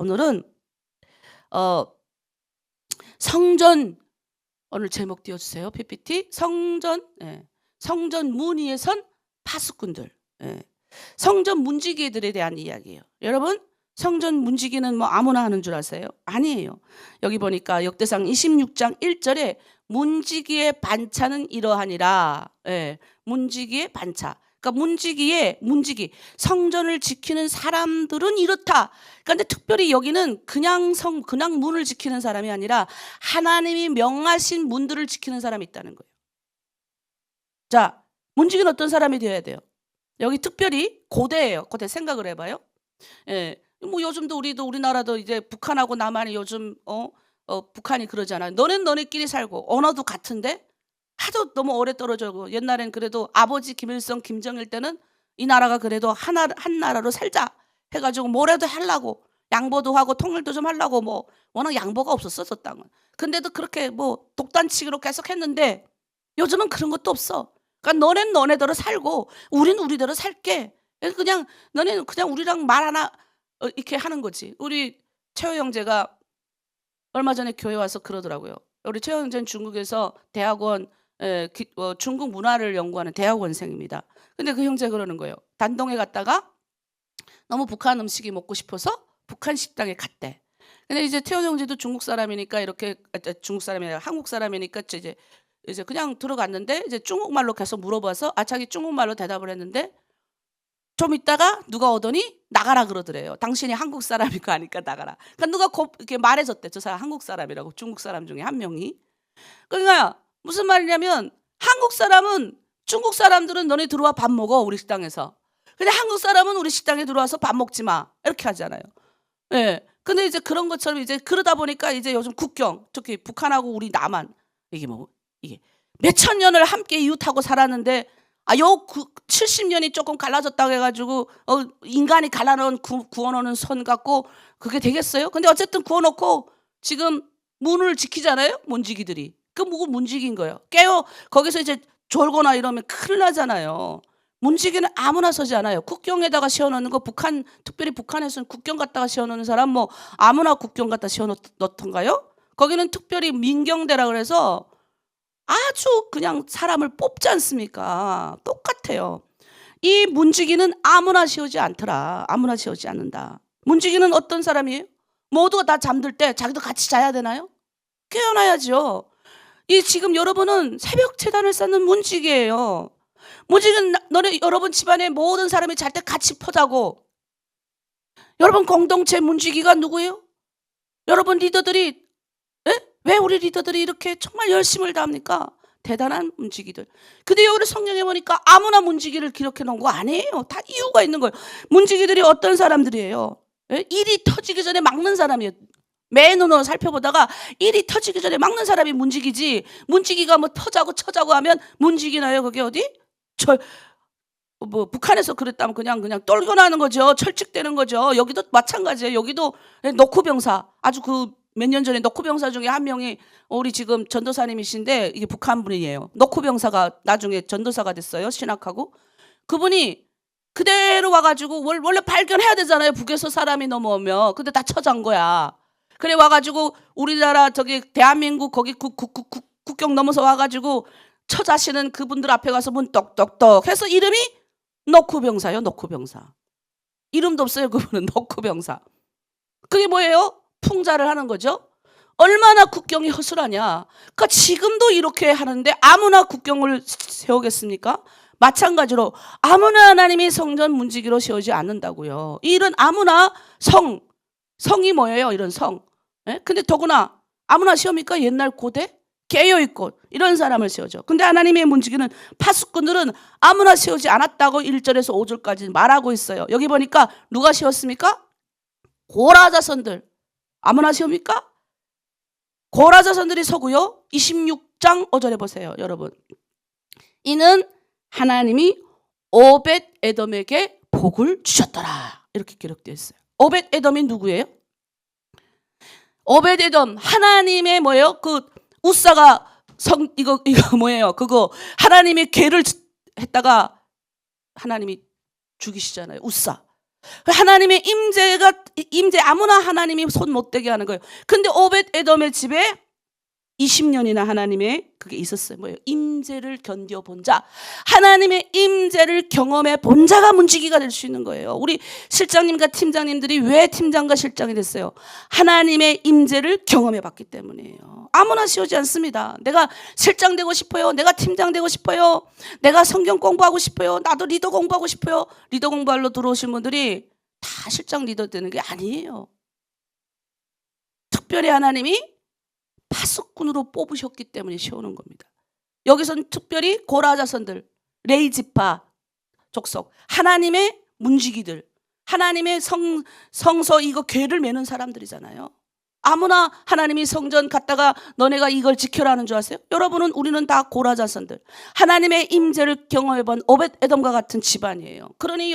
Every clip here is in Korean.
오늘은 성전, 오늘 제목 띄워주세요. PPT. 성전, 성전 문 위에 선 파수꾼들. 성전 문지기들에 대한 이야기예요. 여러분, 성전 문지기는 뭐 아무나 하는 줄 아세요? 아니에요. 여기 보니까 역대상 26장 1절에 문지기의 반차는 이러하니라. 문지기의 반차. 그러니까 문지기 성전을 지키는 사람들은 이렇다. 그런데 특별히 여기는 그냥 문을 지키는 사람이 아니라 하나님이 명하신 문들을 지키는 사람이 있다는 거예요. 자, 문지기는 어떤 사람이 되어야 돼요? 여기 특별히 고대예요. 고대 생각을 해봐요. 뭐 요즘도 우리나라도 이제 북한하고 남한이 요즘 북한이 그러잖아요. 너는 너네끼리 살고 언어도 같은데 하도 너무 오래 떨어져고, 옛날엔 그래도 아버지 김일성, 김정일 때는 이 나라가 그래도 한 나라로 살자 해가지고 뭐라도 하려고 양보도 하고 통일도 좀 하려고, 뭐 워낙 양보가 없었어 저 땅은. 근데도 그렇게 뭐 독단치기로 계속 했는데 요즘은 그런 것도 없어. 그러니까 너넨 너네대로 살고 우린 우리대로 살게. 그냥 너네는 그냥 우리랑 말 하나 이렇게 하는 거지. 우리 최호 형제가 얼마 전에 교회 와서 그러더라고요. 우리 최호 형제는 중국에서 대학원 중국 문화를 연구하는 대학원생입니다. 근데 그 형제가 그러는 거예요. 단동에 갔다가 너무 북한 음식이 먹고 싶어서 북한 식당에 갔대. 근데 이제 태호 형제도 중국 사람이니까 이렇게, 중국 사람이 아니라 한국 사람이니까 이제 그냥 들어갔는데 이제 중국말로 계속 물어봐서 자기 중국말로 대답을 했는데 좀 있다가 누가 오더니 나가라 그러더래요. 당신이 한국 사람이고 하니까 나가라. 그러니까 누가 이렇게 말해줬대. 저 사람 한국 사람이라고, 중국 사람 중에 한 명이. 그러니까 무슨 말이냐면 한국 사람은 중국 사람들은 너네 들어와 밥 먹어 우리 식당에서. 근데 한국 사람은 우리 식당에 들어와서 밥 먹지 마 이렇게 하잖아요. 근데 이제 그런 것처럼 이제 그러다 보니까 이제 요즘 국경, 특히 북한하고 우리 남한, 이게 몇천 년을 함께 이웃하고 살았는데 요 70년이 조금 갈라졌다고 해가지고 인간이 갈라놓은 구워놓은 선 갖고 그게 되겠어요? 근데 어쨌든 구워놓고 지금 문을 지키잖아요, 문지기들이. 그 뭐가 문지기인 거예요. 깨요. 거기서 이제 졸거나 이러면 큰일 나잖아요. 문지기는 아무나 서지 않아요. 국경에다가 씌워놓는 거, 특별히 북한에서는 국경 갖다가 씌워놓는 사람 뭐 아무나 국경 갖다 씌워놓던가요? 거기는 특별히 민경대라 그래서 아주 그냥 사람을 뽑지 않습니까? 똑같아요. 이 문지기는 아무나 씌우지 않더라. 아무나 씌우지 않는다. 문지기는 어떤 사람이에요? 모두가 다 잠들 때 자기도 같이 자야 되나요? 깨어나야죠. 지금 여러분은 새벽 재단을 쌓는 문지기예요. 문지기는 여러분 집안의 모든 사람이 잘 때 같이 포자고. 여러분 공동체 문지기가 누구예요? 여러분 리더들이, 왜 우리 리더들이 이렇게 정말 열심을 다합니까? 대단한 문지기들. 근데 여기 성경에 보니까 아무나 문지기를 기록해 놓은 거 아니에요. 다 이유가 있는 거예요. 문지기들이 어떤 사람들이에요? 일이 터지기 전에 막는 사람이에요. 맨눈으로 살펴보다가 일이 터지기 전에 막는 사람이 문지기지, 문지기가 뭐 터자고 쳐자고 하면 문지기나요? 그게 어디? 북한에서 그랬다면 그냥 떨고 나는 거죠. 철칙되는 거죠. 여기도 마찬가지예요. 여기도 노쿠병사, 아주 몇 년 전에 노쿠병사 중에 한 명이 우리 지금 전도사님이신데 이게 북한 분이에요. 노쿠병사가 나중에 전도사가 됐어요. 신학하고. 그분이 그대로 와가지고 원래 발견해야 되잖아요. 북에서 사람이 넘어오면. 근데 다 쳐잔 거야. 그래 와가지고 우리나라 대한민국 거기 국경 넘어서 와가지고 처자시는 그분들 앞에 가서 문 떡떡떡 해서 이름이 노쿠병사요. 노쿠병사. 이름도 없어요. 그분은 노쿠병사. 그게 뭐예요? 풍자를 하는 거죠. 얼마나 국경이 허술하냐. 그러니까 지금도 이렇게 하는데 아무나 국경을 세우겠습니까? 마찬가지로 아무나 하나님이 성전 문지기로 세우지 않는다고요. 이런 아무나 성이 뭐예요? 이런 성. 근데 더구나 아무나 세웁니까? 옛날 고대 깨어있고 이런 사람을 세우죠. 근데 하나님의 문지기는 파수꾼들은 아무나 세우지 않았다고 1절에서 5절까지 말하고 있어요. 여기 보니까 누가 세웠습니까? 고라 자손들. 아무나 세웁니까? 고라 자손들이 서고요. 26장 5절에 보세요, 여러분. 이는 하나님이 오벳 에돔에게 복을 주셨더라. 이렇게 기록되어 있어요. 오벳 에돔이 누구예요? 오벳 에돔, 하나님의 뭐예요? 우사가 이거 뭐예요? 그거 하나님의 괴를 했다가 하나님이 죽이시잖아요. 우사. 하나님의 임재 아무나 하나님이 손 못 대게 하는 거예요. 근데 오벳 에돔의 집에 20년이나 하나님의 그게 있었어요. 뭐예요? 임재를 견뎌본 자. 하나님의 임재를 경험해 본 자가 문지기가 될 수 있는 거예요. 우리 실장님과 팀장님들이 왜 팀장과 실장이 됐어요? 하나님의 임재를 경험해 봤기 때문이에요. 아무나 쉬우지 않습니다. 내가 실장 되고 싶어요. 내가 팀장 되고 싶어요. 내가 성경 공부하고 싶어요. 나도 리더 공부하고 싶어요. 리더 공부하러 들어오신 분들이 다 실장 리더 되는 게 아니에요. 특별히 하나님이 파수꾼으로 뽑으셨기 때문에 쉬우는 겁니다. 여기서는 특별히 고라 자손들, 레이지파 족속, 하나님의 문지기들, 하나님의 성서 이거 궤를 매는 사람들이잖아요. 아무나 하나님이 성전 갔다가 너네가 이걸 지켜라는 줄 아세요? 여러분은 우리는 다 고라 자손들, 하나님의 임재를 경험해본 오벳 에돔과 같은 집안이에요. 그러니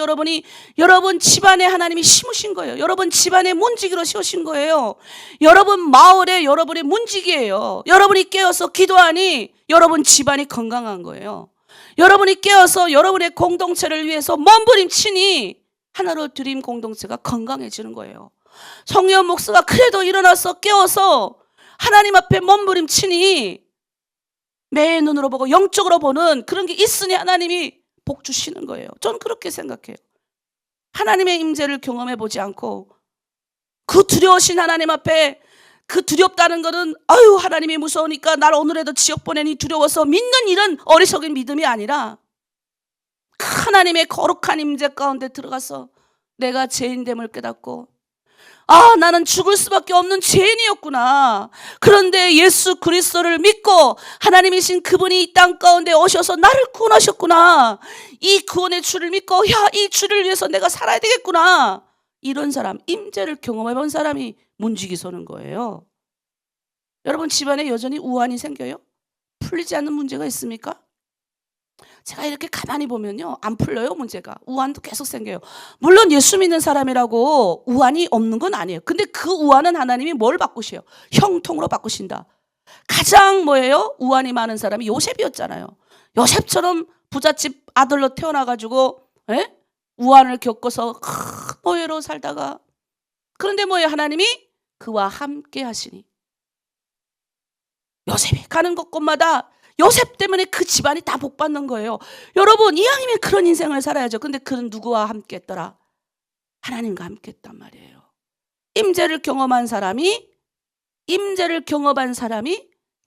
여러분 집안에 하나님이 심으신 거예요. 여러분 집안에 문지기로 씌우신 거예요. 여러분 마을에 여러분의 문지기예요. 여러분이 깨어서 기도하니 여러분 집안이 건강한 거예요. 여러분이 깨어서 여러분의 공동체를 위해서 몸부림치니 하나로 드림 공동체가 건강해지는 거예요. 성령 목사가 그래도 일어나서 깨워서 하나님 앞에 몸부림치니 매 눈으로 보고 영적으로 보는 그런 게 있으니 하나님이 복 주시는 거예요. 저는 그렇게 생각해요. 하나님의 임재를 경험해 보지 않고 그 두려우신 하나님 앞에 그 두렵다는 것은 아유 하나님이 무서우니까 날 오늘에도 지옥 보내니 두려워서 믿는 이런 어리석은 믿음이 아니라 하나님의 거룩한 임재 가운데 들어가서 내가 죄인됨을 깨닫고 아 나는 죽을 수밖에 없는 죄인이었구나. 그런데 예수 그리스도를 믿고 하나님이신 그분이 이 땅 가운데 오셔서 나를 구원하셨구나. 이 구원의 주를 믿고 야, 이 주를 위해서 내가 살아야 되겠구나. 이런 사람, 임재를 경험해 본 사람이 문지기 서는 거예요. 여러분 집안에 여전히 우환이 생겨요? 풀리지 않는 문제가 있습니까? 제가 이렇게 가만히 보면요 안 풀려요. 문제가 우환도 계속 생겨요. 물론 예수 믿는 사람이라고 우환이 없는 건 아니에요. 근데 그 우환은 하나님이 뭘 바꾸셔요? 형통으로 바꾸신다. 가장 뭐예요? 우환이 많은 사람이 요셉이었잖아요. 요셉처럼 부잣집 아들로 태어나가지고 우환을 겪어서 큰 노예로 살다가 그런데 뭐예요? 하나님이 그와 함께 하시니 요셉이 가는 곳곳마다 요셉 때문에 그 집안이 다 복받는 거예요. 여러분 이왕이면 그런 인생을 살아야죠. 근데 그는 누구와 함께 했더라? 하나님과 함께 했단 말이에요. 임재를 경험한 사람이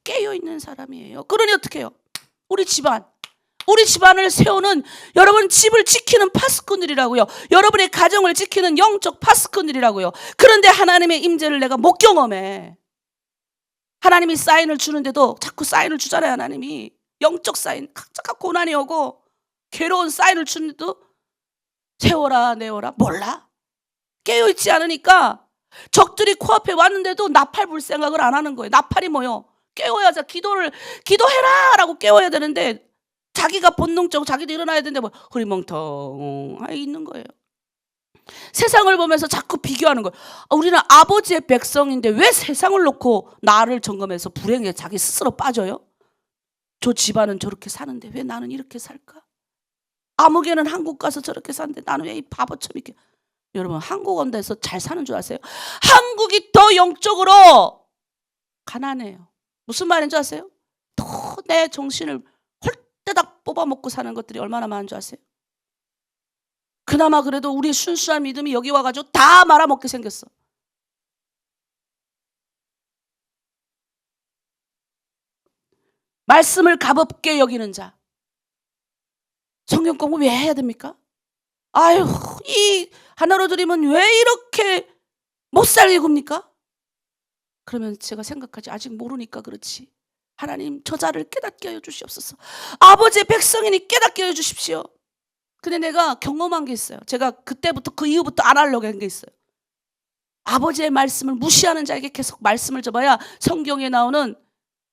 깨어있는 사람이에요. 그러니 어떻게 해요? 우리 집안을 세우는 여러분 집을 지키는 파수꾼들이라고요. 여러분의 가정을 지키는 영적 파수꾼들이라고요. 그런데 하나님의 임재를 내가 못 경험해. 하나님이 사인을 주는데도 자꾸 사인을 주잖아요. 하나님이 영적 사인, 각자가 고난이 오고 괴로운 사인을 주는데도 세워라 내워라 몰라. 깨어있지 않으니까 적들이 코앞에 왔는데도 나팔 불 생각을 안 하는 거예요. 나팔이 뭐요? 깨워야죠. 기도해라 라고 깨워야 되는데 자기가 본능적으로 자기도 일어나야 되는데 뭐 흐리멍텅 있는 거예요. 세상을 보면서 자꾸 비교하는 거예요. 우리는 아버지의 백성인데 왜 세상을 놓고 나를 점검해서 불행에 자기 스스로 빠져요? 저 집안은 저렇게 사는데 왜 나는 이렇게 살까? 아무개는 한국 가서 저렇게 사는데 나는 왜 이 바보처럼 이렇게. 여러분 한국 온데서 잘 사는 줄 아세요? 한국이 더 영적으로 가난해요. 무슨 말인 줄 아세요? 더 내 정신을 홀대닥 뽑아먹고 사는 것들이 얼마나 많은 줄 아세요? 그나마 그래도 우리 순수한 믿음이 여기 와가지고 다 말아먹게 생겼어. 말씀을 값없게 여기는 자. 성경 공부 왜 해야 됩니까? 아유, 이 하나로 드리면 왜 이렇게 못 살게 굽니까? 그러면 제가 생각하지 아직 모르니까 그렇지. 하나님 저자를 깨닫게 하여 주시옵소서. 아버지의 백성이니 깨닫게 하여 주십시오. 근데 내가 경험한 게 있어요. 제가 그때부터 그 이후부터 안 하려고 한 게 있어요. 아버지의 말씀을 무시하는 자에게 계속 말씀을 줘봐야 성경에 나오는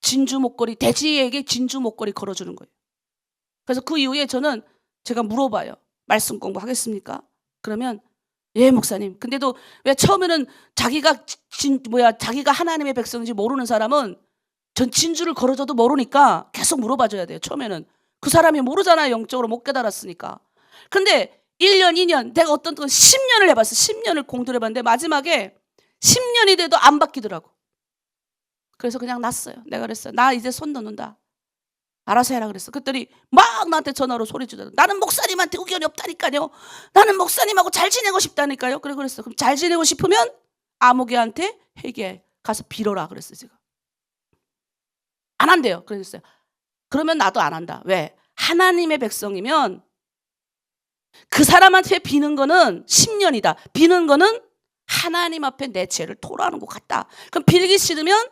진주 목걸이, 돼지에게 진주 목걸이 걸어주는 거예요. 그래서 그 이후에 저는 제가 물어봐요. 말씀 공부하겠습니까? 그러면 예 목사님. 근데도 왜 처음에는 자기가 하나님의 백성인지 모르는 사람은 전 진주를 걸어줘도 모르니까 계속 물어봐줘야 돼요. 처음에는 그 사람이 모르잖아요. 영적으로 못 깨달았으니까. 근데 1년, 2년, 내가 어떤 건 10년을 해봤어. 10년을 공들여 봤는데 마지막에 10년이 돼도 안 바뀌더라고. 그래서 그냥 놨어요. 내가 그랬어요. 나 이제 손 놓는다. 알아서 해라 그랬어. 그랬더니 막 나한테 전화로 소리 지르더라. 나는 목사님한테 의견이 없다니까요. 나는 목사님하고 잘 지내고 싶다니까요. 그랬어. 그럼 잘 지내고 싶으면 아무개한테 회개해 가서 빌어라 그랬어요. 제가. 안 한대요. 그랬어요. 그러면 나도 안 한다. 왜? 하나님의 백성이면 그 사람한테 비는 거는 10년이다. 비는 거는 하나님 앞에 내 죄를 토로하는 것 같다. 그럼 빌기 싫으면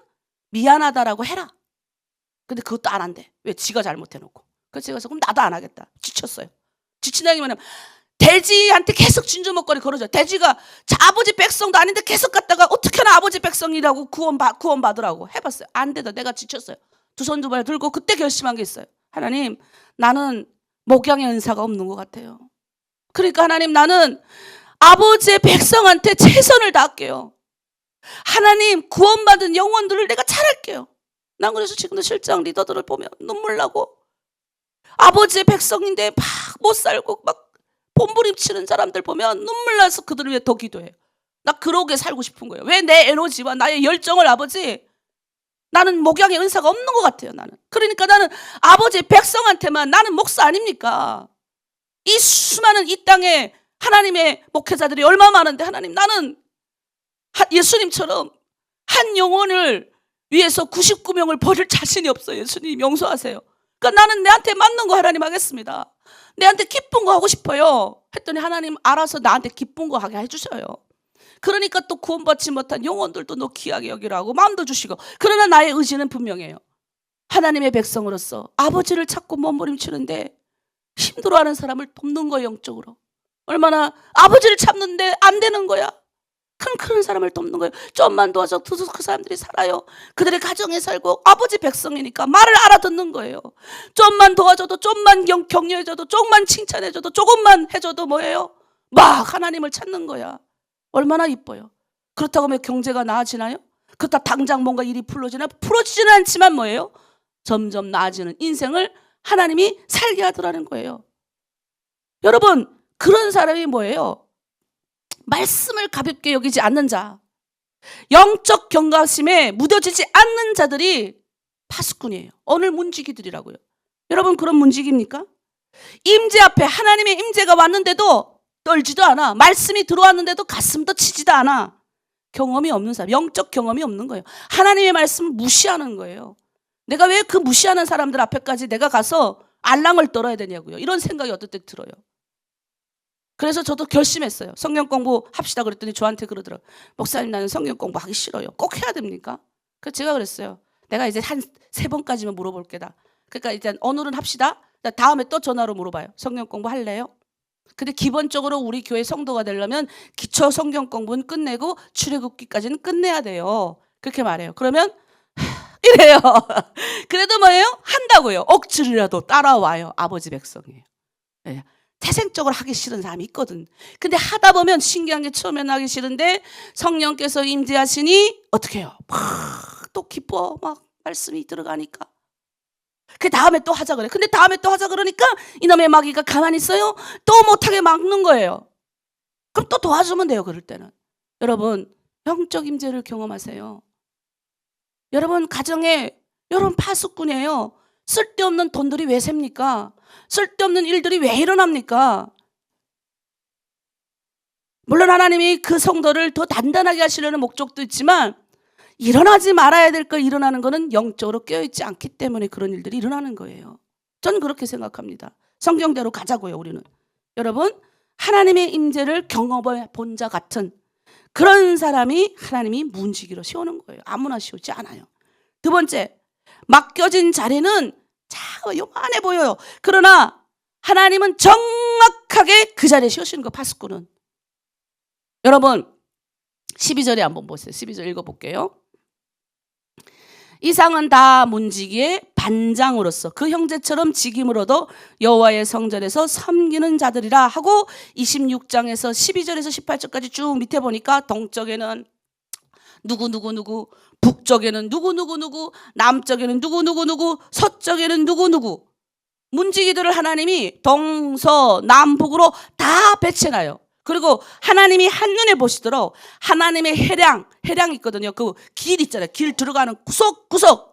미안하다라고 해라. 근데 그것도 안 한대. 왜? 지가 잘못해놓고. 그래서 제가 그럼 나도 안 하겠다. 지쳤어요. 지친다기만 하면 돼지한테 계속 진주먹거리 걸어줘. 돼지가 아버지 백성도 아닌데 계속 갔다가 어떻게나 아버지 백성이라고 구원 받으라고 해봤어요. 안 되다. 내가 지쳤어요. 두 손 두 발 들고 그때 결심한 게 있어요. 하나님, 나는 목양의 은사가 없는 것 같아요. 그러니까 하나님, 나는 아버지의 백성한테 최선을 다할게요. 하나님, 구원받은 영혼들을 내가 잘할게요. 난 그래서 지금도 실장 리더들을 보면 눈물 나고, 아버지의 백성인데 막 못 살고 막 몸부림치는 사람들 보면 눈물 나서 그들을 위해 더 기도해요. 나 그러게 살고 싶은 거예요. 왜? 내 에너지와 나의 열정을 아버지, 나는 목양의 은사가 없는 것 같아요. 나는. 그러니까 나는 아버지의 백성한테만, 나는 목사 아닙니까? 이 수많은 이 땅에 하나님의 목회자들이 얼마나 많은데, 하나님, 나는 예수님처럼 한 영혼을 위해서 99명을 버릴 자신이 없어요. 예수님 용서하세요. 그러니까 나는 내한테 맞는 거 하나님 하겠습니다. 내한테 기쁜 거 하고 싶어요. 했더니 하나님 알아서 나한테 기쁜 거 하게 해주셔요. 그러니까 또 구원받지 못한 영혼들도 너 귀하게 여기라고 마음도 주시고. 그러나 나의 의지는 분명해요. 하나님의 백성으로서 아버지를 찾고 몸부림치는데 힘들어하는 사람을 돕는 거예요. 영적으로. 얼마나 아버지를 찾는데 안 되는 거야. 그런 사람을 돕는 거예요. 좀만 도와줘. 그 사람들이 살아요. 그들의 가정에 살고 아버지 백성이니까 말을 알아듣는 거예요. 좀만 도와줘도, 좀만 격려해줘도, 조금만 칭찬해줘도, 조금만 해줘도 뭐예요? 막 하나님을 찾는 거야. 얼마나 이뻐요. 그렇다고 하면 경제가 나아지나요? 그렇다 당장 뭔가 일이 풀어지지는 않지만 뭐예요? 점점 나아지는 인생을 하나님이 살게 하더라는 거예요. 여러분, 그런 사람이 뭐예요? 말씀을 가볍게 여기지 않는 자, 영적 경각심에 무뎌지지 않는 자들이 파수꾼이에요. 오늘 문지기들이라고요. 여러분, 그런 문지기입니까? 임재 앞에 하나님의 임재가 왔는데도 떨지도 않아. 말씀이 들어왔는데도 가슴도 치지도 않아. 경험이 없는 사람, 영적 경험이 없는 거예요. 하나님의 말씀을 무시하는 거예요. 내가 왜 그 무시하는 사람들 앞에까지 내가 가서 알랑을 떨어야 되냐고요. 이런 생각이 어떨 때 들어요. 그래서 저도 결심했어요. 성경 공부 합시다 그랬더니 저한테 그러더라고요. 목사님, 나는 성경 공부하기 싫어요. 꼭 해야 됩니까? 그래서 제가 그랬어요. 내가 이제 한 3번까지만 물어볼 게다. 그러니까 일단 오늘은 합시다. 다음에 또 전화로 물어봐요. 성경 공부 할래요? 근데 기본적으로 우리 교회 성도가 되려면 기초 성경 공부는 끝내고 출애굽기까지는 끝내야 돼요. 그렇게 말해요. 그러면 이래요. 그래도 뭐예요? 한다고요. 억지로라도 따라와요. 아버지 백성이에요. 네. 태생적으로 하기 싫은 사람이 있거든. 근데 하다 보면 신기한 게 처음에는 하기 싫은데 성령께서 임재하시니 어떻게 해요? 막 또 기뻐. 막 말씀이 들어가니까. 그 다음에 또 하자 그래. 근데 다음에 또 하자 그러니까 이놈의 마귀가 가만히 있어요. 또 못하게 막는 거예요. 그럼 또 도와주면 돼요. 그럴 때는. 여러분, 영적 임재를 경험하세요. 여러분 가정에 여러분 파수꾼이에요. 쓸데없는 돈들이 왜 셉니까? 쓸데없는 일들이 왜 일어납니까? 물론 하나님이 그 성도를 더 단단하게 하시려는 목적도 있지만 일어나지 말아야 될 거 일어나는 거는 영적으로 깨어있지 않기 때문에 그런 일들이 일어나는 거예요. 전 그렇게 생각합니다. 성경대로 가자고요. 우리는. 여러분, 하나님의 임재를 경험해 본 자 같은 그런 사람이 하나님이 문지기로 세우는 거예요. 아무나 세우지 않아요. 두 번째, 맡겨진 자리는 요만해 보여요. 그러나 하나님은 정확하게 그 자리에 세우시는 거. 파수꾼은. 여러분 12절에 한번 보세요. 12절 읽어볼게요. 이상은 다 문지기의 반장으로서 그 형제처럼 직임으로도 여호와의 성전에서 섬기는 자들이라 하고 26장에서 12절에서 18절까지 쭉 밑에 보니까 동쪽에는 누구, 북쪽에는 누구, 남쪽에는 누구, 서쪽에는 누구. 문지기들을 하나님이 동서남북으로 다 배치해놔요. 그리고 하나님이 한눈에 보시도록 하나님의 해량이 있거든요. 그 길 있잖아요. 길 들어가는 구석구석,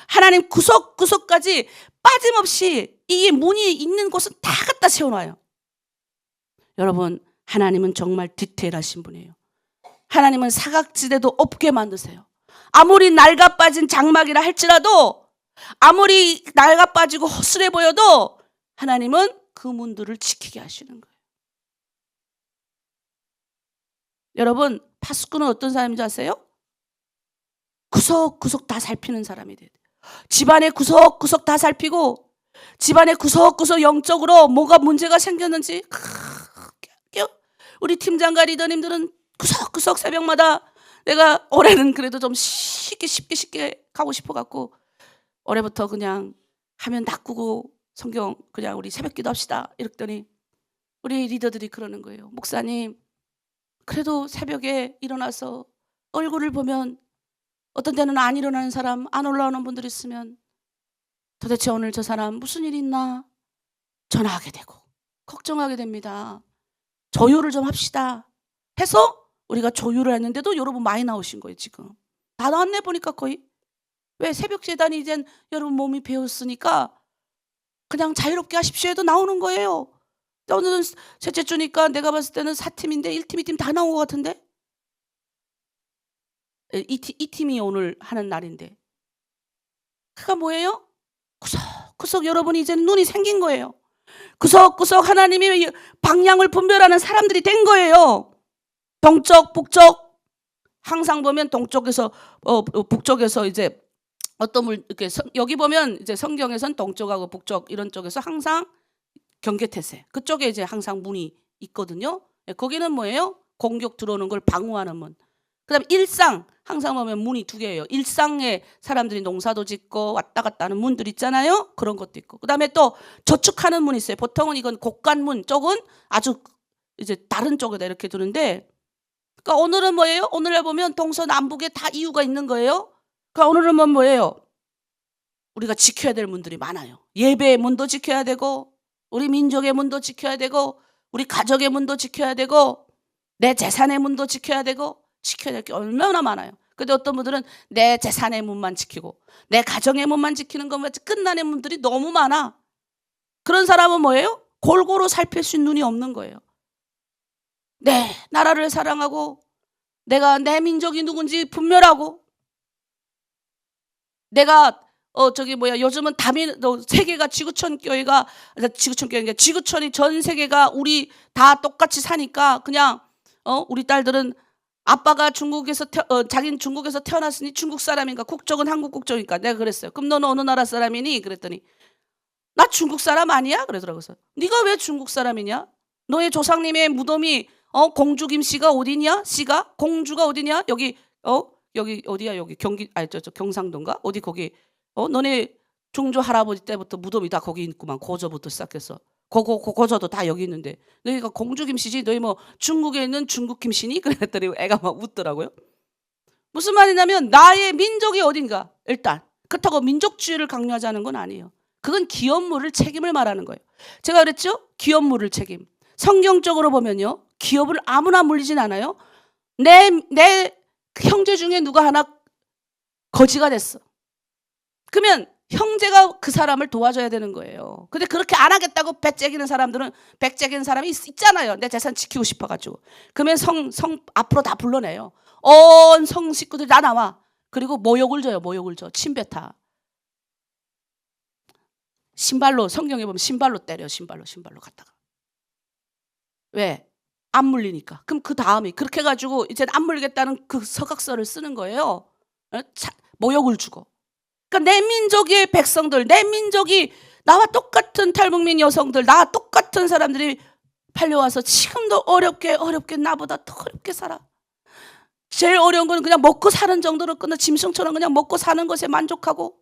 하나님 구석구석까지 빠짐없이 이 문이 있는 곳은 다 갖다 세워놔요. 여러분, 하나님은 정말 디테일하신 분이에요. 하나님은 사각지대도 없게 만드세요. 아무리 낡아 빠진 장막이라 할지라도, 아무리 낡아 빠지고 허술해 보여도 하나님은 그 문들을 지키게 하시는 거예요. 여러분, 파수꾼은 어떤 사람인지 아세요? 구석구석 다 살피는 사람이 돼야 돼요. 집안의 구석구석 다 살피고, 집안의 구석구석 영적으로 뭐가 문제가 생겼는지, 우리 팀장과 리더님들은 구석구석 새벽마다, 내가 올해는 그래도 좀 쉽게 가고 싶어갖고 올해부터 그냥 화면 닫고 성경 그냥 우리 새벽 기도합시다 이랬더니 우리 리더들이 그러는 거예요. 목사님, 그래도 새벽에 일어나서 얼굴을 보면 어떤 때는 안 일어나는 사람, 안 올라오는 분들 있으면 도대체 오늘 저 사람 무슨 일이 있나 전화하게 되고 걱정하게 됩니다. 조율을 좀 합시다 해서 우리가 조율을 했는데도 여러분 많이 나오신 거예요. 지금 다 나왔네 보니까 거의. 왜? 새벽 재단이 이젠 여러분 몸이 배웠으니까 그냥 자유롭게 하십시오 해도 나오는 거예요. 오늘은 셋째 주니까 내가 봤을 때는 4팀인데 1팀, 2팀 다 나온 것 같은데, 이 팀이 오늘 하는 날인데, 그가 뭐예요? 구석구석 여러분이 이제 눈이 생긴 거예요. 구석구석 하나님이 방향을 분별하는 사람들이 된 거예요. 동쪽, 북쪽, 항상 보면 동쪽에서 북쪽에서 이제 어떤 물 이렇게 여기 보면 이제 성경에선 동쪽하고 북쪽 이런 쪽에서 항상 경계태세, 그쪽에 이제 항상 문이 있거든요. 거기는 뭐예요? 공격 들어오는 걸 방어하는 문. 그다음에 일상, 항상 보면 문이 두 개예요. 일상에 사람들이 농사도 짓고 왔다 갔다 하는 문들 있잖아요. 그런 것도 있고. 그다음에 또 저축하는 문이 있어요. 보통은 이건 곡간문 쪽은 아주 이제 다른 쪽에다 이렇게 두는데, 그러니까 오늘은 뭐예요? 오늘에 보면 동서남북에 다 이유가 있는 거예요. 그러니까 오늘은 뭐예요? 우리가 지켜야 될 문들이 많아요. 예배의 문도 지켜야 되고, 우리 민족의 문도 지켜야 되고, 우리 가족의 문도 지켜야 되고, 내 재산의 문도 지켜야 되고, 지켜야 될 게 얼마나 많아요. 근데 어떤 분들은 내 재산의 문만 지키고 내 가정의 문만 지키는 것만 끝나는 문들이 너무 많아. 그런 사람은 뭐예요? 골고루 살필 수 있는 눈이 없는 거예요. 내 나라를 사랑하고, 내가 내 민족이 누군지 분별하고, 내가 요즘은 세계가 지구촌 교회가 지구촌이 전 세계가 우리 다 똑같이 사니까 그냥 우리 딸들은 아빠가 중국에서 자기는 중국에서 태어났으니 중국 사람인가, 국적은 한국 국적이니까. 내가 그랬어요. 그럼 너는 어느 나라 사람이니? 그랬더니 나 중국 사람 아니야? 그러더라고요. 네가 왜 중국 사람이냐? 너의 조상님의 무덤이 공주 김씨가 어디냐? 씨가 공주가 어디냐? 여기 어디야? 여기 경상도인가? 어디 거기 너네 중조 할아버지 때부터 무덤이 다 거기 있구만. 고조부터 시작해서 고조도 다 여기 있는데 너희가 공주 김씨지? 너희 뭐 중국에 있는 중국 김씨니? 그랬더니 애가 막 웃더라고요. 무슨 말이냐면 나의 민족이 어딘가, 일단 그렇다고 민족주의를 강요하자는 건 아니에요. 그건 기업물을 책임을 말하는 거예요. 제가 그랬죠? 기업물을 책임. 성경적으로 보면요, 기업을 아무나 물리진 않아요. 내 형제 중에 누가 하나 거지가 됐어. 그러면 형제가 그 사람을 도와줘야 되는 거예요. 근데 그렇게 안 하겠다고 배째기는 사람이 있잖아요. 내 재산 지키고 싶어가지고. 그러면 성 앞으로 다 불러내요. 온 성 식구들이 다 나와. 그리고 모욕을 줘. 침뱉어. 신발로, 성경에 보면 신발로 때려. 신발로 갖다가. 왜? 안 물리니까. 그럼 그 다음에 그렇게 해가지고 이제 안 물리겠다는 그 서각서를 쓰는 거예요. 모욕을 주고. 그러니까 내 민족의 백성들, 내 민족이 나와 똑같은 탈북민 여성들, 나와 똑같은 사람들이 팔려와서 지금도 어렵게 나보다 더 어렵게 살아. 제일 어려운 건 그냥 먹고 사는 정도로 끝나. 짐승처럼 그냥 먹고 사는 것에 만족하고.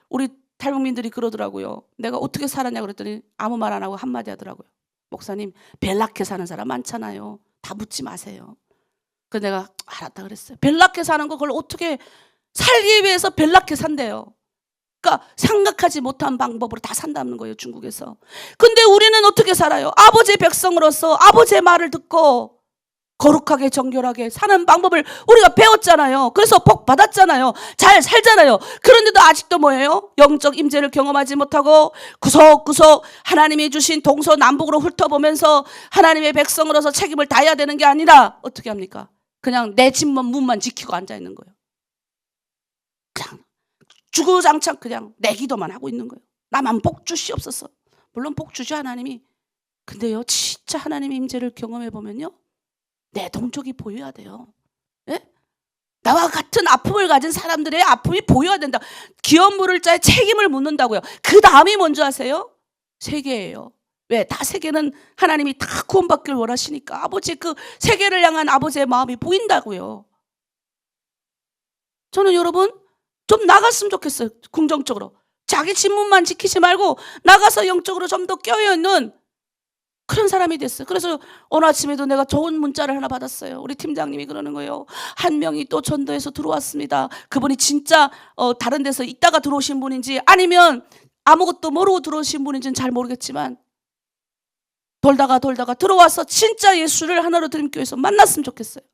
우리 탈북민들이 그러더라고요. 내가 어떻게 살았냐고 그랬더니 아무 말 안 하고 한마디 하더라고요. 목사님, 벨락해 사는 사람 많잖아요. 다 묻지 마세요. 그래서 내가 알았다 그랬어요. 벨락해 사는 거 그걸 어떻게 살기 위해서 벨락해 산대요. 그러니까 생각하지 못한 방법으로 다 산다는 거예요, 중국에서. 근데 우리는 어떻게 살아요? 아버지의 백성으로서 아버지의 말을 듣고 거룩하게 정결하게 사는 방법을 우리가 배웠잖아요. 그래서 복 받았잖아요. 잘 살잖아요. 그런데도 아직도 뭐예요? 영적 임재를 경험하지 못하고 구석구석 하나님이 주신 동서남북으로 훑어보면서 하나님의 백성으로서 책임을 다해야 되는 게 아니라 어떻게 합니까? 그냥 내 집만 문만 지키고 앉아있는 거예요. 그냥 주구장창 그냥 내 기도만 하고 있는 거예요. 나만 복 주시옵소서. 물론 복 주죠, 하나님이. 근데요, 진짜 하나님의 임재를 경험해 보면요, 내 동족이 보여야 돼요. 예? 나와 같은 아픔을 가진 사람들의 아픔이 보여야 된다. 기업 물을 자의 책임을 묻는다고요. 그 다음이 뭔지 아세요? 세계예요. 왜? 다 세계는 하나님이 다 구원받기를 원하시니까 아버지의 그 세계를 향한 아버지의 마음이 보인다고요. 저는 여러분 좀 나갔으면 좋겠어요. 긍정적으로. 자기 집문만 지키지 말고 나가서 영적으로 좀 더 깨어있는 그런 사람이 됐어요. 그래서 오늘 아침에도 내가 좋은 문자를 하나 받았어요. 우리 팀장님이 그러는 거예요. 한 명이 또 전도에서 들어왔습니다. 그분이 진짜 다른 데서 있다가 들어오신 분인지 아니면 아무것도 모르고 들어오신 분인지는 잘 모르겠지만 돌다가 들어와서 진짜 예수를 하나로 드림교회에서 만났으면 좋겠어요.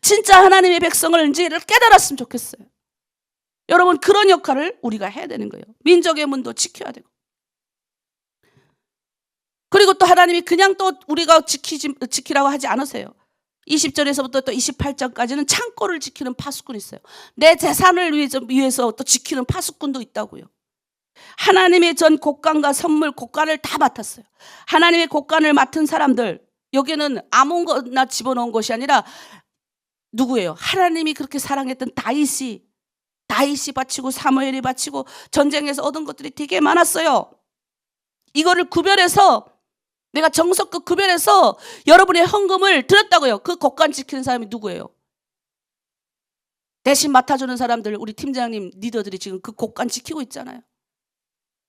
진짜 하나님의 백성을인지를 깨달았으면 좋겠어요. 여러분, 그런 역할을 우리가 해야 되는 거예요. 민족의 문도 지켜야 되고. 그리고 또 하나님이 그냥 또 우리가 지키라고 하지 않으세요. 20절에서부터 또 28절까지는 창고를 지키는 파수꾼이 있어요. 내 재산을 위해서 또 지키는 파수꾼도 있다고요. 하나님의 전 곡간과 선물 곡간을 다 맡았어요. 하나님의 곡간을 맡은 사람들, 여기는 아무거나 집어넣은 것이 아니라 누구예요? 하나님이 그렇게 사랑했던 다윗이 바치고 사무엘이 바치고 전쟁에서 얻은 것들이 되게 많았어요. 이거를 구별해서 내가 정석껏 구별해서 여러분의 헌금을 드렸다고요. 그 곡간 지키는 사람이 누구예요? 대신 맡아주는 사람들, 우리 팀장님 리더들이 지금 그 곡간 지키고 있잖아요.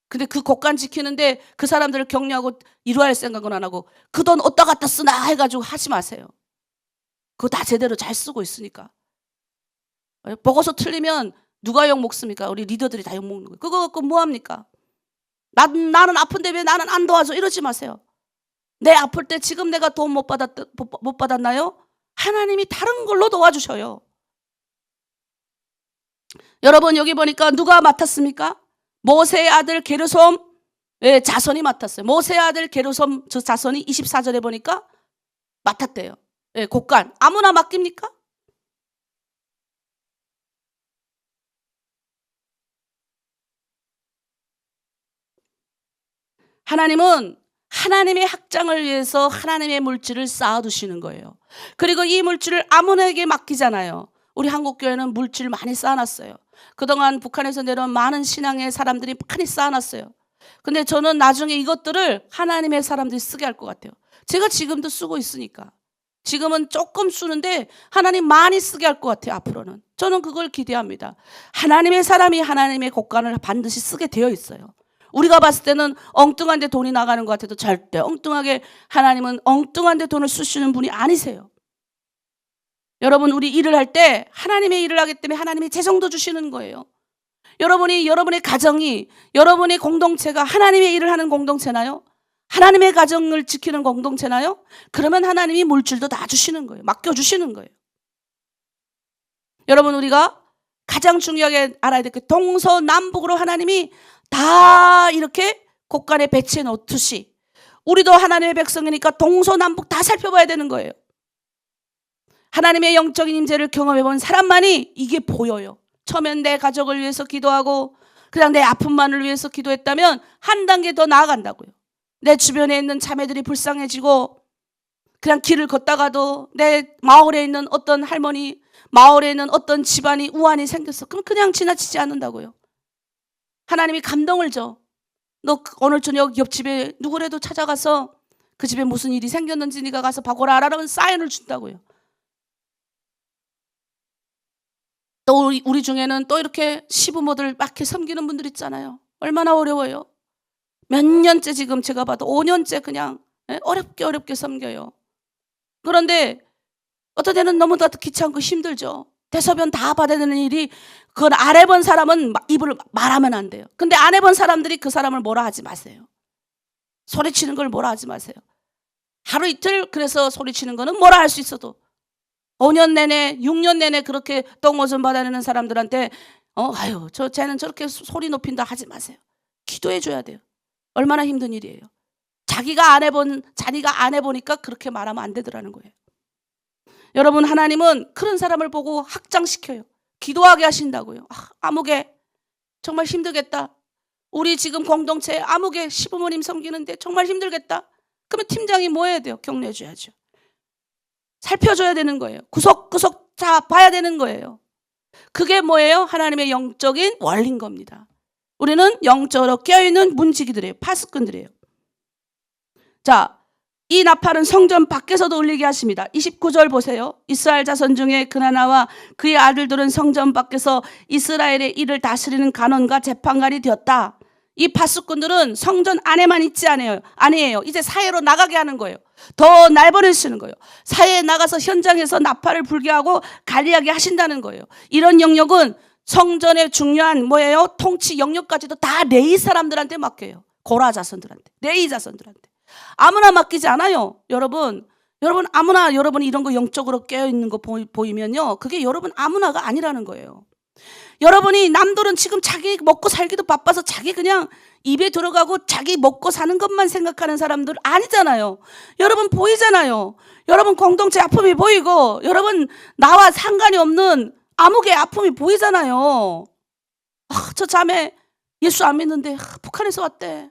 근데 그 곡간 지키는데 그 사람들을 격려하고 이루할 생각은 안 하고 그 돈 어디다 갖다 쓰나 해가지고 하지 마세요. 그거 다 제대로 잘 쓰고 있으니까. 보고서 틀리면 누가 욕먹습니까? 우리 리더들이 다 욕먹는 거예요. 그거 갖고 뭐합니까? 나는 아픈데 왜 나는 안 도와줘? 이러지 마세요. 내 아플 때 지금 내가 도움 못 받았나요? 하나님이 다른 걸로 도와주셔요. 여러분, 여기 보니까 누가 맡았습니까? 모세의 아들 게르솜 자손이 맡았어요. 모세의 아들 게르솜 저 자손이 24절에 보니까 맡았대요. 곡간. 아무나 맡깁니까? 하나님은 하나님의 학장을 위해서 하나님의 물질을 쌓아두시는 거예요. 그리고 이 물질을 아무나에게 맡기잖아요. 우리 한국교회는 물질 많이 쌓아놨어요. 그동안 북한에서 내려온 많은 신앙의 사람들이 많이 쌓아놨어요. 근데 저는 나중에 이것들을 하나님의 사람들이 쓰게 할 것 같아요. 제가 지금도 쓰고 있으니까. 지금은 조금 쓰는데 하나님 많이 쓰게 할 것 같아요, 앞으로는. 저는 그걸 기대합니다. 하나님의 사람이 하나님의 곡간을 반드시 쓰게 되어 있어요. 우리가 봤을 때는 엉뚱한 데 돈이 나가는 것 같아도 절대 엉뚱하게 하나님은 엉뚱한 데 돈을 쓰시는 분이 아니세요. 여러분, 우리 일을 할 때 하나님의 일을 하기 때문에 하나님이 재정도 주시는 거예요. 여러분의 가정이, 여러분의 공동체가 하나님의 일을 하는 공동체나요? 하나님의 가정을 지키는 공동체나요? 그러면 하나님이 물질도 다 주시는 거예요. 맡겨주시는 거예요. 여러분, 우리가 가장 중요하게 알아야 될 게 동서남북으로 하나님이 다 이렇게 곡간에 배치해 놓듯이 우리도 하나님의 백성이니까 동서남북 다 살펴봐야 되는 거예요. 하나님의 영적인 임재를 경험해 본 사람만이 이게 보여요. 처음엔 내 가족을 위해서 기도하고 그냥 내 아픔만을 위해서 기도했다면 한 단계 더 나아간다고요. 내 주변에 있는 자매들이 불쌍해지고 그냥 길을 걷다가도 내 마을에 있는 어떤 할머니, 마을에 있는 어떤 집안이 우환이 생겼어. 그럼 그냥 지나치지 않는다고요. 하나님이 감동을 줘. 너 오늘 저녁 옆집에 누구라도 찾아가서 그 집에 무슨 일이 생겼는지 네가 가서 봐고라 라는 사인을 준다고요. 또 우리 중에는 또 이렇게 시부모들 막 이렇게 섬기는 분들 있잖아요. 얼마나 어려워요. 몇 년째 지금 제가 봐도 5년째 그냥 어렵게 섬겨요. 그런데 어떤 때는 너무나도 귀찮고 힘들죠. 대소변 다 받아야 되는 일이, 그건 안 해본 사람은 입을 말하면 안 돼요. 근데 안 해본 사람들이 그 사람을 뭐라 하지 마세요. 소리치는 걸 뭐라 하지 마세요. 하루 이틀 그래서 소리치는 거는 뭐라 할 수 있어도 5년 내내 6년 내내 그렇게 똥오줌 받아내는 사람들한테 아유 쟤는 저렇게 소리 높인다 하지 마세요. 기도해 줘야 돼요. 얼마나 힘든 일이에요. 자기가 안 해보니까 그렇게 말하면 안 되더라는 거예요. 여러분, 하나님은 그런 사람을 보고 확장시켜요. 기도하게 하신다고요. 아무개 정말 힘들겠다. 우리 지금 공동체 아무개 시부모님 섬기는데 정말 힘들겠다. 그러면 팀장이 뭐 해야 돼요? 격려해 줘야죠. 살펴줘야 되는 거예요. 구석구석 다 봐야 되는 거예요. 그게 뭐예요? 하나님의 영적인 원리인 겁니다. 우리는 영적으로 깨어있는 문지기들이에요. 파수꾼들이에요. 자, 이 나팔은 성전 밖에서도 울리게 하십니다. 29절 보세요. 이스라엘 자손 중에 그나나와 그의 아들들은 성전 밖에서 이스라엘의 일을 다스리는 간원과 재판관이 되었다. 이 파수꾼들은 성전 안에만 있지 아니에요. 이제 사회로 나가게 하는 거예요. 더 날버리시는 거예요. 사회에 나가서 현장에서 나팔을 불게 하고 관리하게 하신다는 거예요. 이런 영역은 성전의 중요한 뭐예요? 통치 영역까지도 다 레위 사람들한테 맡겨요. 고라 자손들한테, 레위 자손들한테. 아무나 맡기지 않아요. 여러분 아무나 여러분이 이런 거 영적으로 깨어있는 거 보이면요, 그게 여러분 아무나가 아니라는 거예요. 여러분이 남들은 지금 자기 먹고 살기도 바빠서 자기 그냥 입에 들어가고 자기 먹고 사는 것만 생각하는 사람들 아니잖아요. 여러분 보이잖아요. 여러분 공동체 아픔이 보이고 여러분 나와 상관이 없는 아무개 아픔이 보이잖아요. 저 자매 예수 안 믿는데 북한에서 왔대.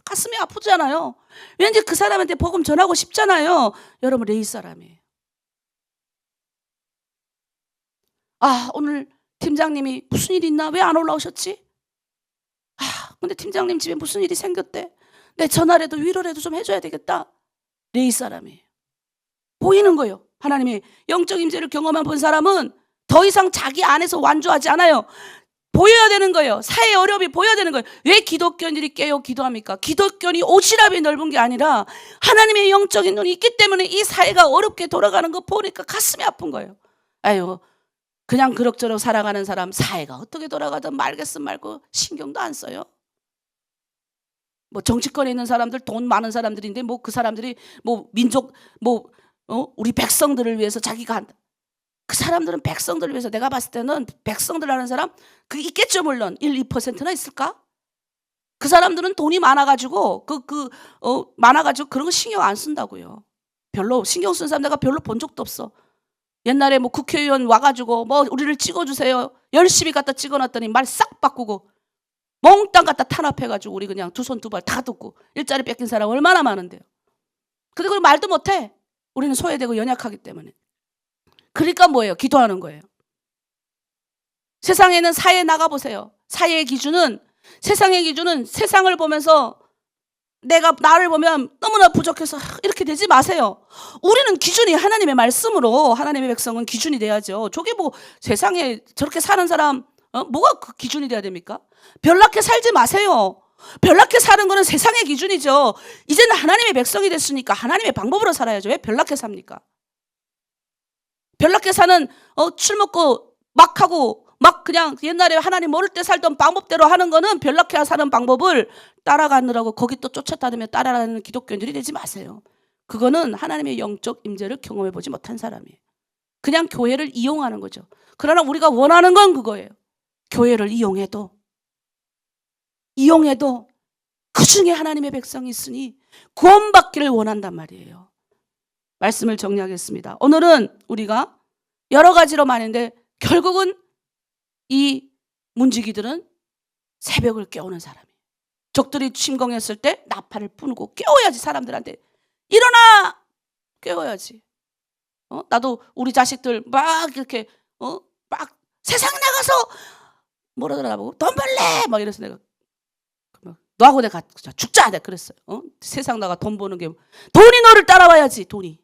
가슴이 아프잖아요. 왠지 그 사람한테 복음 전하고 싶잖아요. 여러분 레위 사람이에요. 오늘 팀장님이 무슨 일 있나? 왜 안 올라오셨지? 근데 팀장님 집에 무슨 일이 생겼대. 내 전화라도 위로라도 좀 해줘야 되겠다. 레위 사람이에요. 보이는 거예요. 하나님의 영적 임재를 경험한 본 사람은 더 이상 자기 안에서 완주하지 않아요. 보여야 되는 거예요. 사회의 어려움이 보여야 되는 거예요. 왜 기독교인들이 깨어 기도합니까? 기독교인이 오지랖이 넓은 게 아니라 하나님의 영적인 눈이 있기 때문에 이 사회가 어렵게 돌아가는 거 보니까 가슴이 아픈 거예요. 아유, 그냥 그럭저럭 살아가는 사람 사회가 어떻게 돌아가든 말겠음 말고 신경도 안 써요. 뭐 정치권에 있는 사람들, 돈 많은 사람들인데 뭐 그 사람들이 뭐 민족 우리 백성들을 위해서 자기가 한다. 그 사람들은 백성들을 위해서, 내가 봤을 때는 백성들 하는 사람 그게 있겠죠. 물론 1, 2%나 있을까? 그 사람들은 돈이 많아가지고 많아가지고 그런 거 신경 안 쓴다고요. 별로 신경 쓴 사람 내가 별로 본 적도 없어. 옛날에 뭐 국회의원 와가지고 뭐 우리를 찍어주세요. 열심히 갖다 찍어놨더니 말 싹 바꾸고 몽땅 갖다 탄압해가지고 우리 그냥 두 손 두 발 다 듣고 일자리 뺏긴 사람 얼마나 많은데요. 근데 그걸 말도 못해. 우리는 소외되고 연약하기 때문에. 그러니까 뭐예요? 기도하는 거예요. 세상에는 사회에 나가보세요. 세상의 기준은 세상을 보면서 나를 보면 너무나 부족해서 이렇게 되지 마세요. 우리는 기준이 하나님의 말씀으로, 하나님의 백성은 기준이 돼야죠. 저게 뭐 세상에 저렇게 사는 사람 뭐가 그 기준이 돼야 됩니까? 별나게 살지 마세요. 별나게 사는 거는 세상의 기준이죠. 이제는 하나님의 백성이 됐으니까 하나님의 방법으로 살아야죠. 왜 별나게 삽니까? 별나게 사는 술 먹고 막 하고 막 그냥 옛날에 하나님 모를 때 살던 방법대로 하는 거는 별나게 사는 방법을 따라가느라고 거기 또 쫓아다니며 따라가는 기독교인들이 되지 마세요. 그거는 하나님의 영적 임재를 경험해보지 못한 사람이에요. 그냥 교회를 이용하는 거죠. 그러나 우리가 원하는 건 그거예요. 교회를 이용해도 그 중에 하나님의 백성이 있으니 구원받기를 원한단 말이에요. 말씀을 정리하겠습니다. 오늘은 우리가 여러 가지로 많은데 결국은 이 문지기들은 새벽을 깨우는 사람이에요. 적들이 침공했을 때 나팔을 부누고 깨워야지. 사람들한테 일어나! 깨워야지. 나도 우리 자식들 막 이렇게 막 세상 나가서 뭐라더라 보고 돈 벌래! 막 이래서 내가 너하고 내가 죽자! 내가 그랬어요. 세상 나가 돈 버는 게 돈이 너를 따라와야지. 돈이.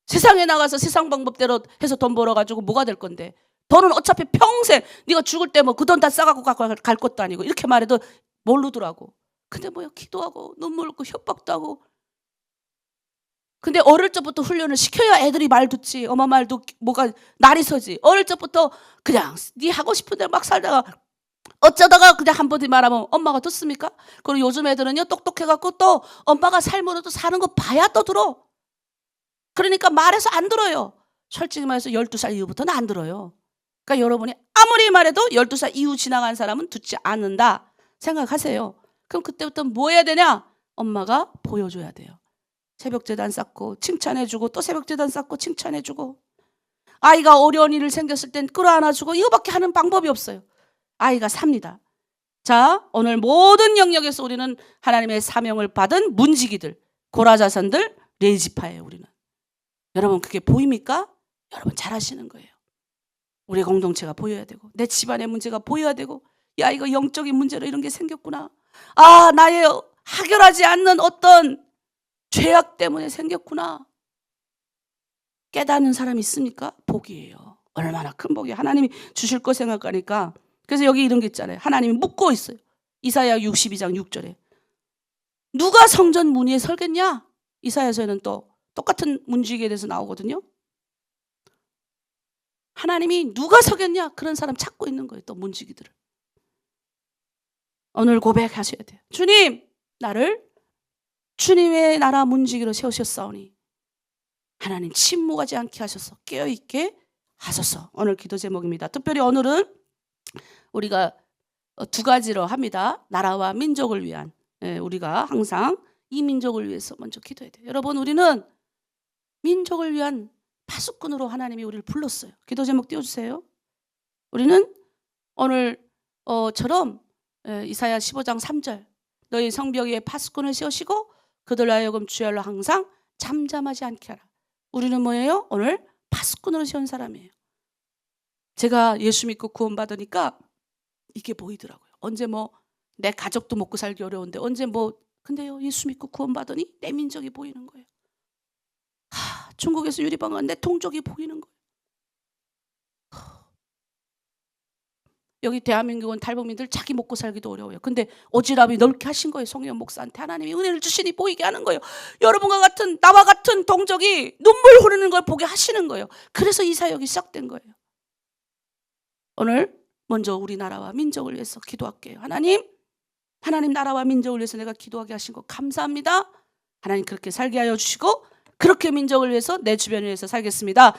세상에 나가서 세상 방법대로 해서 돈 벌어가지고 뭐가 될 건데, 돈은 어차피 평생 네가 죽을 때 뭐 그 돈 다 싸갖고 갈 것도 아니고 이렇게 말해도 모르더라고. 근데 뭐야, 기도하고 눈물 흘리고 협박도 하고 근데 어릴 적부터 훈련을 시켜야 애들이 말 듣지. 엄마 말도 뭐가 날이 서지. 어릴 적부터 그냥 네 하고 싶은 대로 막 살다가 어쩌다가 그냥 한마디 말하면 엄마가 듣습니까? 그리고 요즘 애들은요 똑똑해갖고 또 엄마가 삶으로도 사는 거 봐야 또 들어. 그러니까 말해서 안 들어요. 솔직히 말해서 12살 이후부터는 안 들어요. 그러니까 여러분이 아무리 말해도 12살 이후 지나간 사람은 듣지 않는다 생각하세요. 그럼 그때부터 뭐 해야 되냐? 엄마가 보여줘야 돼요. 새벽제단 쌓고 칭찬해주고 또 새벽제단 쌓고 칭찬해주고, 아이가 어려운 일을 생겼을 땐 끌어안아주고, 이거밖에 하는 방법이 없어요. 아이가 삽니다. 자, 오늘 모든 영역에서 우리는 하나님의 사명을 받은 문지기들, 고라자산들, 레지파예요. 우리는. 여러분 그게 보입니까? 여러분 잘하시는 거예요. 우리 공동체가 보여야 되고, 내 집안의 문제가 보여야 되고, 야 이거 영적인 문제로 이런 게 생겼구나. 아 나의 해결하지 않는 어떤 죄악 때문에 생겼구나. 깨닫는 사람이 있습니까? 복이에요. 얼마나 큰 복이에요. 하나님이 주실 거 생각하니까. 그래서 여기 이런 게 있잖아요. 하나님이 묻고 있어요. 이사야 62장 6절에 누가 성전 문 위에 설겠냐? 이사야서에는 또 똑같은 문지기에 대해서 나오거든요. 하나님이 누가 서겠냐? 그런 사람 찾고 있는 거예요. 또 문지기들을. 오늘 고백하셔야 돼요. 주님, 나를 주님의 나라 문지기로 세우셨사오니 하나님 침묵하지 않게 하셔서 깨어있게 하소서. 오늘 기도 제목입니다. 특별히 오늘은 우리가 두 가지로 합니다. 나라와 민족을 위한, 우리가 항상 이 민족을 위해서 먼저 기도해야 돼요. 여러분 우리는 민족을 위한 파수꾼으로 하나님이 우리를 불렀어요. 기도 제목 띄워주세요. 우리는 오늘처럼 이사야 15장 3절 너희 성벽 위에 파수꾼을 세우시고 그들로 하여금 주야로 항상 잠잠하지 않게 하라. 우리는 뭐예요? 오늘 파수꾼으로 세운 사람이에요. 제가 예수 믿고 구원받으니까 이게 보이더라고요. 언제 뭐 내 가족도 먹고 살기 어려운데 언제 뭐, 근데요 예수 믿고 구원받으니 내 민족이 보이는 거예요. 중국에서 유리방은 내 동족이 보이는 거예요. 여기 대한민국은 탈북민들 자기 먹고 살기도 어려워요. 근데 오지랖이 넓게 하신 거예요. 송혜원 목사한테 하나님이 은혜를 주시니 보이게 하는 거예요. 여러분과 같은 나와 같은 동족이 눈물 흐르는 걸 보게 하시는 거예요. 그래서 이 사역이 시작된 거예요. 오늘 먼저 우리나라와 민족을 위해서 기도할게요. 하나님 나라와 민족을 위해서 내가 기도하게 하신 거 감사합니다. 하나님 그렇게 살게 하여 주시고 그렇게 민족을 위해서 내 주변을 위해서 살겠습니다.